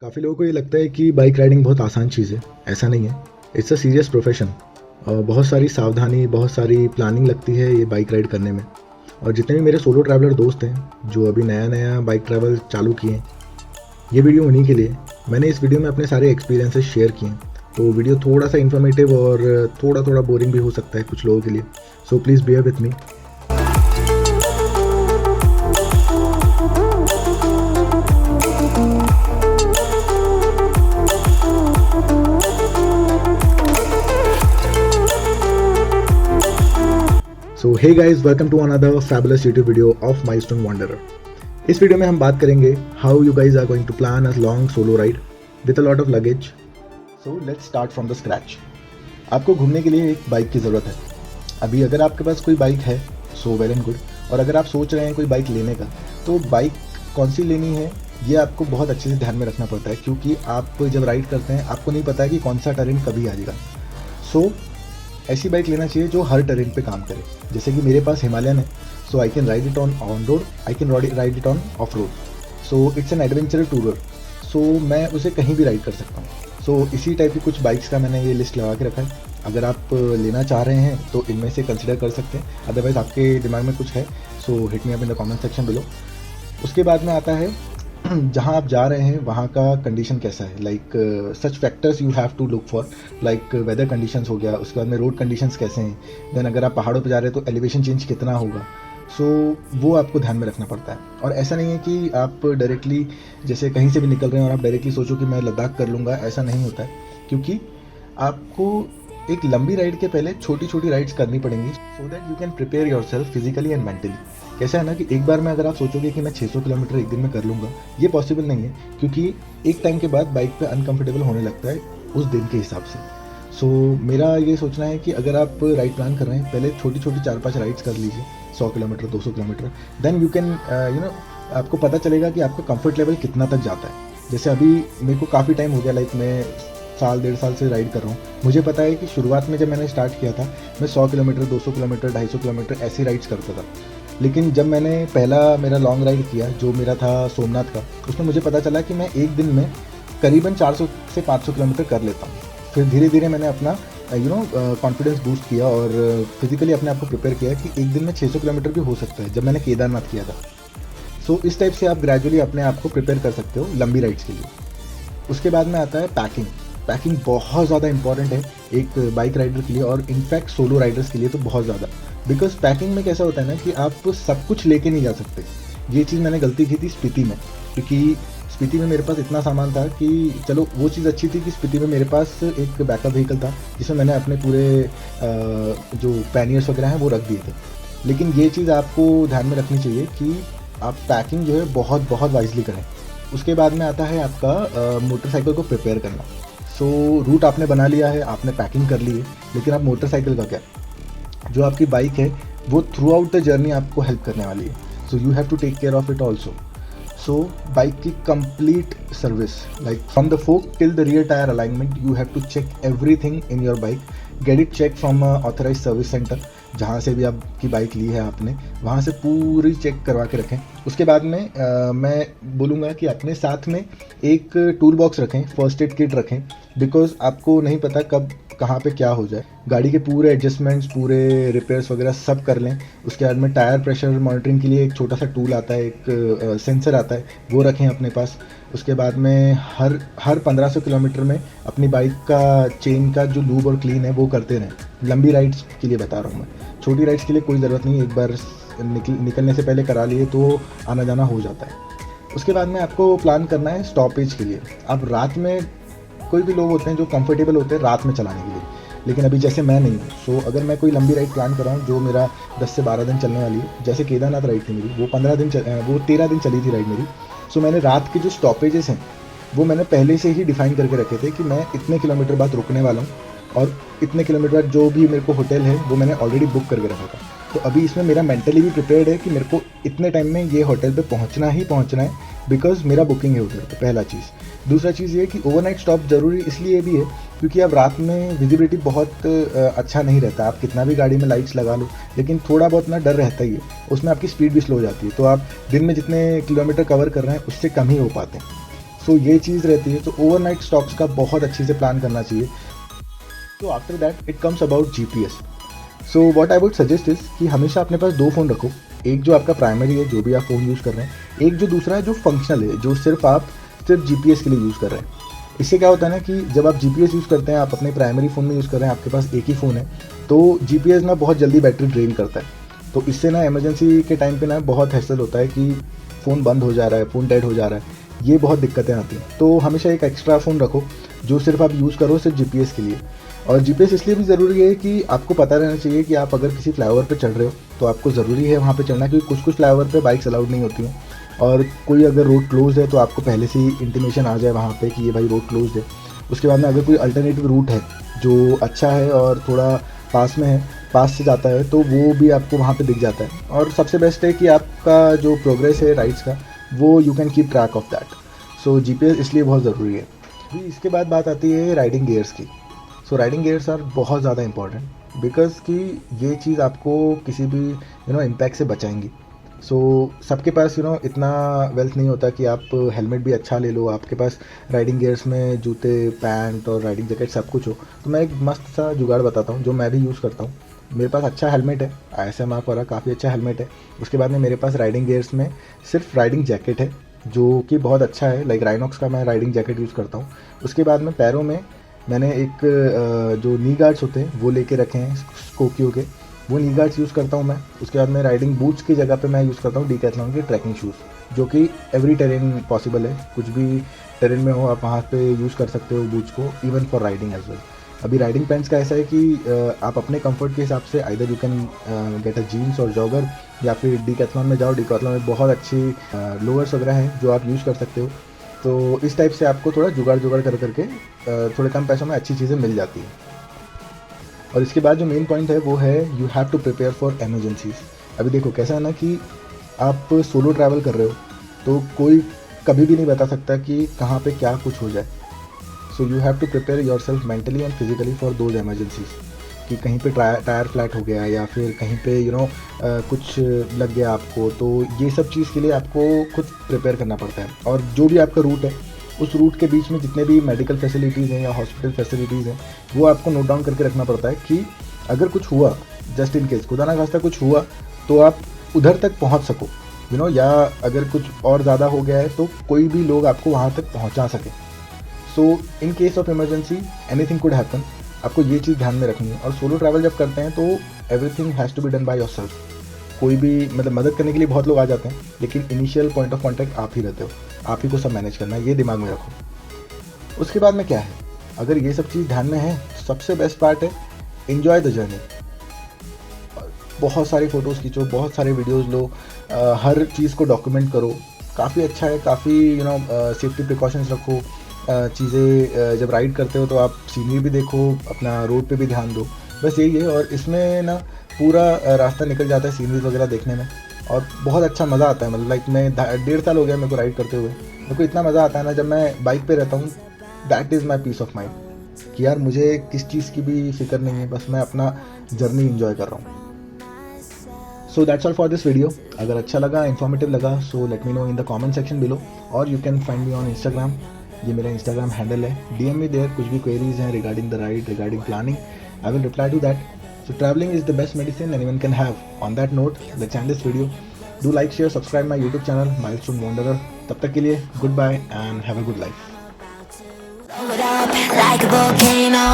काफ़ी लोगों को ये लगता है कि बाइक राइडिंग बहुत आसान चीज़ है। ऐसा नहीं है। It's a serious profession. बहुत सारी सावधानी, बहुत सारी प्लानिंग लगती है ये बाइक राइड करने में। और जितने भी मेरे सोलो ट्रैवलर दोस्त हैं जो अभी नया नया बाइक ट्रैवल चालू किए हैं, ये वीडियो उन्हीं के लिए। मैंने इस वीडियो में अपने सारे एक्सपीरियंसेस शेयर किए हैं। तो वीडियो थोड़ा सा इन्फॉर्मेटिव और थोड़ा थोड़ा बोरिंग भी हो सकता है कुछ लोगों के लिए। So please bear with me. So hey guys, welcome to another fabulous YouTube video of Milestone Wanderer. इस वीडियो में हम बात करेंगे how you guys are going to plan a long solo ride with a lot of luggage. So let's start from the scratch. आपको घूमने के लिए एक बाइक की ज़रूरत है। अभी अगर आपके पास कोई बाइक है सो वेल एंड गुड। और अगर आप सोच रहे हैं कोई बाइक लेने का, तो बाइक कौन सी लेनी है ये आपको बहुत अच्छे से ध्यान में रखना पड़ता है, क्योंकि आप जब राइड करते हैं आपको नहीं पता है कि कौन सा टर्रेन कभी आ जाएगा। सो ऐसी बाइक लेना चाहिए जो हर टर्रेन पे काम करे। जैसे कि मेरे पास हिमालयन है, so I can ride it on road, I can ride it on off road. So it's an adventure tourer. So मैं उसे कहीं भी राइड कर सकता हूँ। सो इसी टाइप की कुछ बाइक्स का मैंने ये लिस्ट लगा के रखा है। अगर आप लेना चाह रहे हैं तो इनमें से कंसिडर कर सकते हैं। अदरवाइज़ आपके दिमाग में कुछ है सो hit me up in the comment section below. उसके बाद में आता है जहाँ आप जा रहे हैं वहाँ का कंडीशन कैसा है। Like such factors you have to look for, like weather conditions हो गया, उसके बाद में रोड कंडीशंस कैसे हैं। देन अगर आप पहाड़ों पर जा रहे हैं तो एलिवेशन चेंज कितना होगा। सो वो आपको ध्यान में रखना पड़ता है। और ऐसा नहीं है कि आप डायरेक्टली जैसे कहीं से भी निकल रहे हैं और आप डायरेक्टली सोचो कि मैं लद्दाख कर लूँगा, ऐसा नहीं होता है। क्योंकि आपको एक लंबी राइड के पहले छोटी छोटी राइड्स करनी पड़ेंगी so that you can prepare your self physically and mentally. कैसा है ना कि एक बार में अगर आप सोचोगे कि मैं 600 किलोमीटर एक दिन में कर लूँगा, ये पॉसिबल नहीं है। क्योंकि एक टाइम के बाद बाइक पे अनकंफर्टेबल होने लगता है उस दिन के हिसाब से। सो मेरा ये सोचना है कि अगर आप राइड प्लान कर रहे हैं, पहले छोटी छोटी 4-5 राइड्स कर लीजिए, 100 kilometre 200 kilometre. Then you can आपको पता चलेगा कि आपका कंफर्ट लेवल कितना तक जाता है। जैसे अभी मेरे को काफ़ी टाइम हो गया, लाइक मैं साल 1.5 साल से राइड कर रहा हूँ। मुझे पता है कि शुरुआत में जब मैंने स्टार्ट किया था मैं 100 किलोमीटर 200 किलोमीटर 250 किलोमीटर ऐसी राइड्स करता था। लेकिन जब मैंने पहला मेरा लॉन्ग राइड किया जो मेरा था सोमनाथ का, उसमें मुझे पता चला कि मैं एक दिन में करीबन 400 से 500 किलोमीटर कर लेता हूँ। फिर धीरे धीरे मैंने अपना कॉन्फिडेंस बूस्ट किया और फिजिकली अपने आप को प्रिपेयर किया कि एक दिन में 600 किलोमीटर भी हो सकता है, जब मैंने केदारनाथ किया था। सो इस टाइप से आप ग्रेजुअली अपने आप को प्रिपेयर कर सकते हो लंबी राइड्स के लिए। उसके बाद में आता है पैकिंग। पैकिंग बहुत ज़्यादा इंपॉर्टेंट है एक बाइक राइडर के लिए, और इनफैक्ट सोलो राइडर्स के लिए तो बहुत ज़्यादा। बिकॉज पैकिंग में कैसा होता है ना कि आप सब कुछ लेके नहीं जा सकते। ये चीज़ मैंने गलती की थी स्पीति में, क्योंकि स्पीति में मेरे पास इतना सामान था कि चलो वो चीज़ अच्छी थी कि स्पीति में मेरे पास एक बैकअप व्हीकल था जिसमें मैंने अपने पूरे जो पैनियर्स वगैरह हैं वो रख दिए थे। लेकिन ये चीज़ आपको ध्यान में रखनी चाहिए कि आप पैकिंग जो है बहुत बहुत वाइजली करें। उसके बाद में आता है आपका मोटरसाइकिल को प्रिपेयर करना। सो रूट आपने बना लिया है, आपने पैकिंग कर ली है, लेकिन आप मोटरसाइकिल का क्या, जो आपकी बाइक है वो थ्रू आउट द जर्नी आपको हेल्प करने वाली है। So you have to take care of it also. So bike की complete service, like from the fork till the rear tyre alignment, you have to check everything in your bike. Get it check from authorise service centre, जहाँ से भी आपकी bike ली है आपने, वहाँ से पूरी चेक करवा के रखें। उसके बाद में मैं बोलूँगा कि अपने साथ में एक टूल बॉक्स रखें, फर्स्ट एड किट रखें। बिकॉज आपको नहीं पता कब कहाँ पे क्या हो जाए। गाड़ी के पूरे एडजस्टमेंट्स, पूरे रिपेयर्स वगैरह सब कर लें। उसके बाद में टायर प्रेशर मॉनिटरिंग के लिए एक छोटा सा टूल आता है, एक सेंसर आता है, वो रखें अपने पास। उसके बाद में हर 1500 किलोमीटर में अपनी बाइक का चेन का जो लूब और क्लीन है वो करते रहें। लंबी राइड्स के लिए बता रहा हूँ मैं, छोटी राइड्स के लिए कोई ज़रूरत नहीं है, एक बार निकलने से पहले करा लिए तो आना जाना हो जाता है। उसके बाद में आपको प्लान करना है स्टॉपेज के लिए। अब रात में कोई भी लोग होते हैं जो कंफर्टेबल होते हैं रात में चलाने के लिए, लेकिन अभी जैसे मैं नहीं हूँ। सो अगर मैं कोई लंबी राइड प्लान कर रहा हूँ जो मेरा 10 से 12 दिन चलने वाली है, जैसे केदारनाथ राइड थी मेरी, वो 13 दिन चली थी राइड मेरी। सो मैंने रात के जो स्टॉपेजेस हैं वो मैंने पहले से ही डिफाइन करके रखे थे कि मैं इतने किलोमीटर बाद रुकने वाला हूँ, और इतने किलोमीटर बाद जो भी मेरे को होटल है वो मैंने ऑलरेडी बुक करके रखा था। तो अभी इसमें मेरा मेंटली भी प्रिपेयर्ड है कि मेरे को इतने टाइम में ये होटल पे पहुंचना ही पहुंचना है, बिकॉज मेरा बुकिंग है होटल पे, पहला चीज़। दूसरा चीज़ ये कि ओवरनाइट स्टॉप ज़रूरी इसलिए भी है क्योंकि अब रात में विजिबिलिटी बहुत अच्छा नहीं रहता। आप कितना भी गाड़ी में लाइट्स लगा लो, लेकिन थोड़ा बहुत ना डर रहता ही है, उसमें आपकी स्पीड भी स्लो हो जाती है। तो आप दिन में जितने किलोमीटर कवर कर रहे हैं उससे कम ही हो पाते हैं। सो ये चीज़ रहती है। तो ओवरनाइट स्टॉप्स का बहुत अच्छे से प्लान करना चाहिए। तो after that it comes about GPS। So what I would suggest is कि हमेशा अपने पास दो फ़ोन रखो। एक जो आपका प्राइमरी है, जो भी आप फ़ोन यूज़ कर रहे हैं, एक जो दूसरा है जो फंक्शनल है, जो सिर्फ GPS के लिए यूज़ कर रहे हैं। इससे क्या होता है ना कि जब आप GPS यूज़ करते हैं, आप अपने प्राइमरी फ़ोन में यूज़ कर रहे हैं, आपके पास एक ही फ़ोन है, तो GPS ना बहुत जल्दी बैटरी ड्रेन करता है। तो इससे ना इमरजेंसी के टाइम पे ना बहुत हैसल होता है कि फ़ोन बंद हो जा रहा है, फ़ोन डेड हो जा रहा है, ये बहुत दिक्कतें आती हैं। तो हमेशा एक एक्स्ट्रा फ़ोन रखो जो सिर्फ आप यूज़ करो सिर्फ GPS के लिए। और GPS इसलिए भी ज़रूरी है कि आपको पता रहना चाहिए कि आप अगर किसी फ्लाईओवर पे चढ़ रहे हो तो आपको ज़रूरी है वहाँ पे चढ़ना, क्योंकि कुछ फ्लाईओवर पे बाइक्स अलाउड नहीं होती हैं। और कोई अगर रोड क्लोज है तो आपको पहले से ही इंटीमेशन आ जाए वहाँ पे कि ये भाई रोड क्लोज है। उसके बाद में अगर कोई अल्टरनेटिव रूट है जो अच्छा है और थोड़ा पास में है, पास से जाता है, तो वो भी आपको वहाँ पे दिख जाता है। और सबसे बेस्ट है कि आपका जो प्रोग्रेस है राइड्स का, वो you can keep track of that. So GPS इसलिए बहुत ज़रूरी है। अभी इसके बाद बात आती है राइडिंग गियर्स की। सो राइडिंग गियर्स आर बहुत ज़्यादा इंपॉर्टेंट बिकॉज कि ये चीज़ आपको किसी भी इम्पैक्ट से बचाएंगी। सो सबके पास इतना वेल्थ नहीं होता कि आप हेलमेट भी अच्छा ले लो, आपके पास राइडिंग गियर्स में जूते, पैंट और राइडिंग जैकेट सब कुछ हो। तो मैं एक मस्त सा जुगाड़ बताता हूँ जो मैं भी यूज़ करता हूँ। मेरे पास अच्छा हेलमेट है, ISM मार्क वाला काफ़ी अच्छा हेलमेट है। उसके बाद में मेरे पास राइडिंग गियर्स में सिर्फ राइडिंग जैकेट है जो कि बहुत अच्छा है, लाइक राइनॉक्स का मैं राइडिंग जैकेट यूज़ करता हूँ। उसके बाद में पैरों में मैंने एक जो नी गार्ड्स होते हैं वो लेके रखे हैं स्कोकियो के, वो नी गार्ड्स यूज़ करता हूँ मैं। उसके बाद में राइडिंग बूट्स की जगह पे मैं यूज़ करता हूँ डीकैथलॉन के ट्रैकिंग शूज़, जो कि एवरी टेरेन पॉसिबल है, कुछ भी टेरेन में हो आप वहाँ पे यूज़ कर सकते हो बूट्स को, even for riding as well. अभी राइडिंग पैंट्स का ऐसा है कि आप अपने कंफर्ट के हिसाब से either you can get a jeans और जॉगर, या फिर डीकैथलॉन में जाओ, डीकैथलॉन में बहुत अच्छी लोअर्स वगैरह हैं जो आप यूज़ कर सकते हो। तो इस टाइप से आपको थोड़ा जुगाड़ जुगाड़ कर करके थोड़े कम पैसों में अच्छी चीज़ें मिल जाती हैं। और इसके बाद जो मेन पॉइंट है वो है you have to prepare for emergencies. अभी देखो कैसा है ना कि आप सोलो ट्रैवल कर रहे हो तो कोई कभी भी नहीं बता सकता कि कहाँ पे क्या कुछ हो जाए। So you have to prepare yourself mentally and physically for those emergencies, कि कहीं पे टायर फ्लैट हो गया या फिर कहीं पे कुछ लग गया आपको, तो ये सब चीज़ के लिए आपको खुद प्रिपेयर करना पड़ता है। और जो भी आपका रूट है उस रूट के बीच में जितने भी मेडिकल फैसिलिटीज़ हैं या हॉस्पिटल फैसिलिटीज़ हैं वो आपको नोट डाउन करके रखना पड़ता है कि अगर कुछ हुआ, जस्ट इन केस खुदा ना खास्ता कुछ हुआ, तो आप उधर तक पहुंच सको, या अगर कुछ और ज़्यादा हो गया है तो कोई भी लोग आपको वहाँ तक पहुँचा सके। So in case of emergency anything could happen, आपको ये चीज़ ध्यान में रखनी है। और सोलो ट्रैवल जब करते हैं तो everything has to be done by yourself. कोई भी मदद करने के लिए बहुत लोग आ जाते हैं, लेकिन इनिशियल पॉइंट ऑफ कॉन्टैक्ट आप ही रहते हो, आप ही को सब मैनेज करना है, ये दिमाग में रखो। उसके बाद में क्या है, अगर ये सब चीज़ ध्यान में है तो सबसे बेस्ट पार्ट है एन्जॉय द जर्नी। बहुत सारी फ़ोटोज़ खींचो, बहुत सारे वीडियोज़ लो, हर चीज़ को डॉक्यूमेंट करो, काफ़ी अच्छा है। काफ़ी सेफ्टी प्रिकॉशंस रखो। चीज़ें जब राइड करते हो तो आप सीनरी भी देखो, अपना रोड पे भी ध्यान दो, बस यही है। और इसमें ना पूरा रास्ता निकल जाता है सीनरीज वगैरह देखने में, और बहुत अच्छा मज़ा आता है। मतलब लाइक मैं 1.5 साल हो गया मेरे को राइड करते हुए, मेरे को इतना मज़ा आता है ना जब मैं बाइक पे रहता हूँ। That is my peace of mind कि यार मुझे किस चीज़ की भी फिक्र नहीं है, बस मैं अपना जर्नी इंजॉय कर रहा हूँ। So that's all for this video. अगर अच्छा लगा, इन्फॉर्मेटिव लगा, so let me know in the comment section below, और you can find me on Instagram. ये मेरा इंस्टाग्राम हैंडल है, DM मी देयर। कुछ भी क्वेरीज हैं regarding the ride, regarding planning, I will reply to that. So travelling is the best medicine anyone can have. On that note let's end this video. Do like, share, subscribe my YouTube channel Milestone Wanderer. तब तक के लिए goodbye and have a good life. Blow it up like a volcano.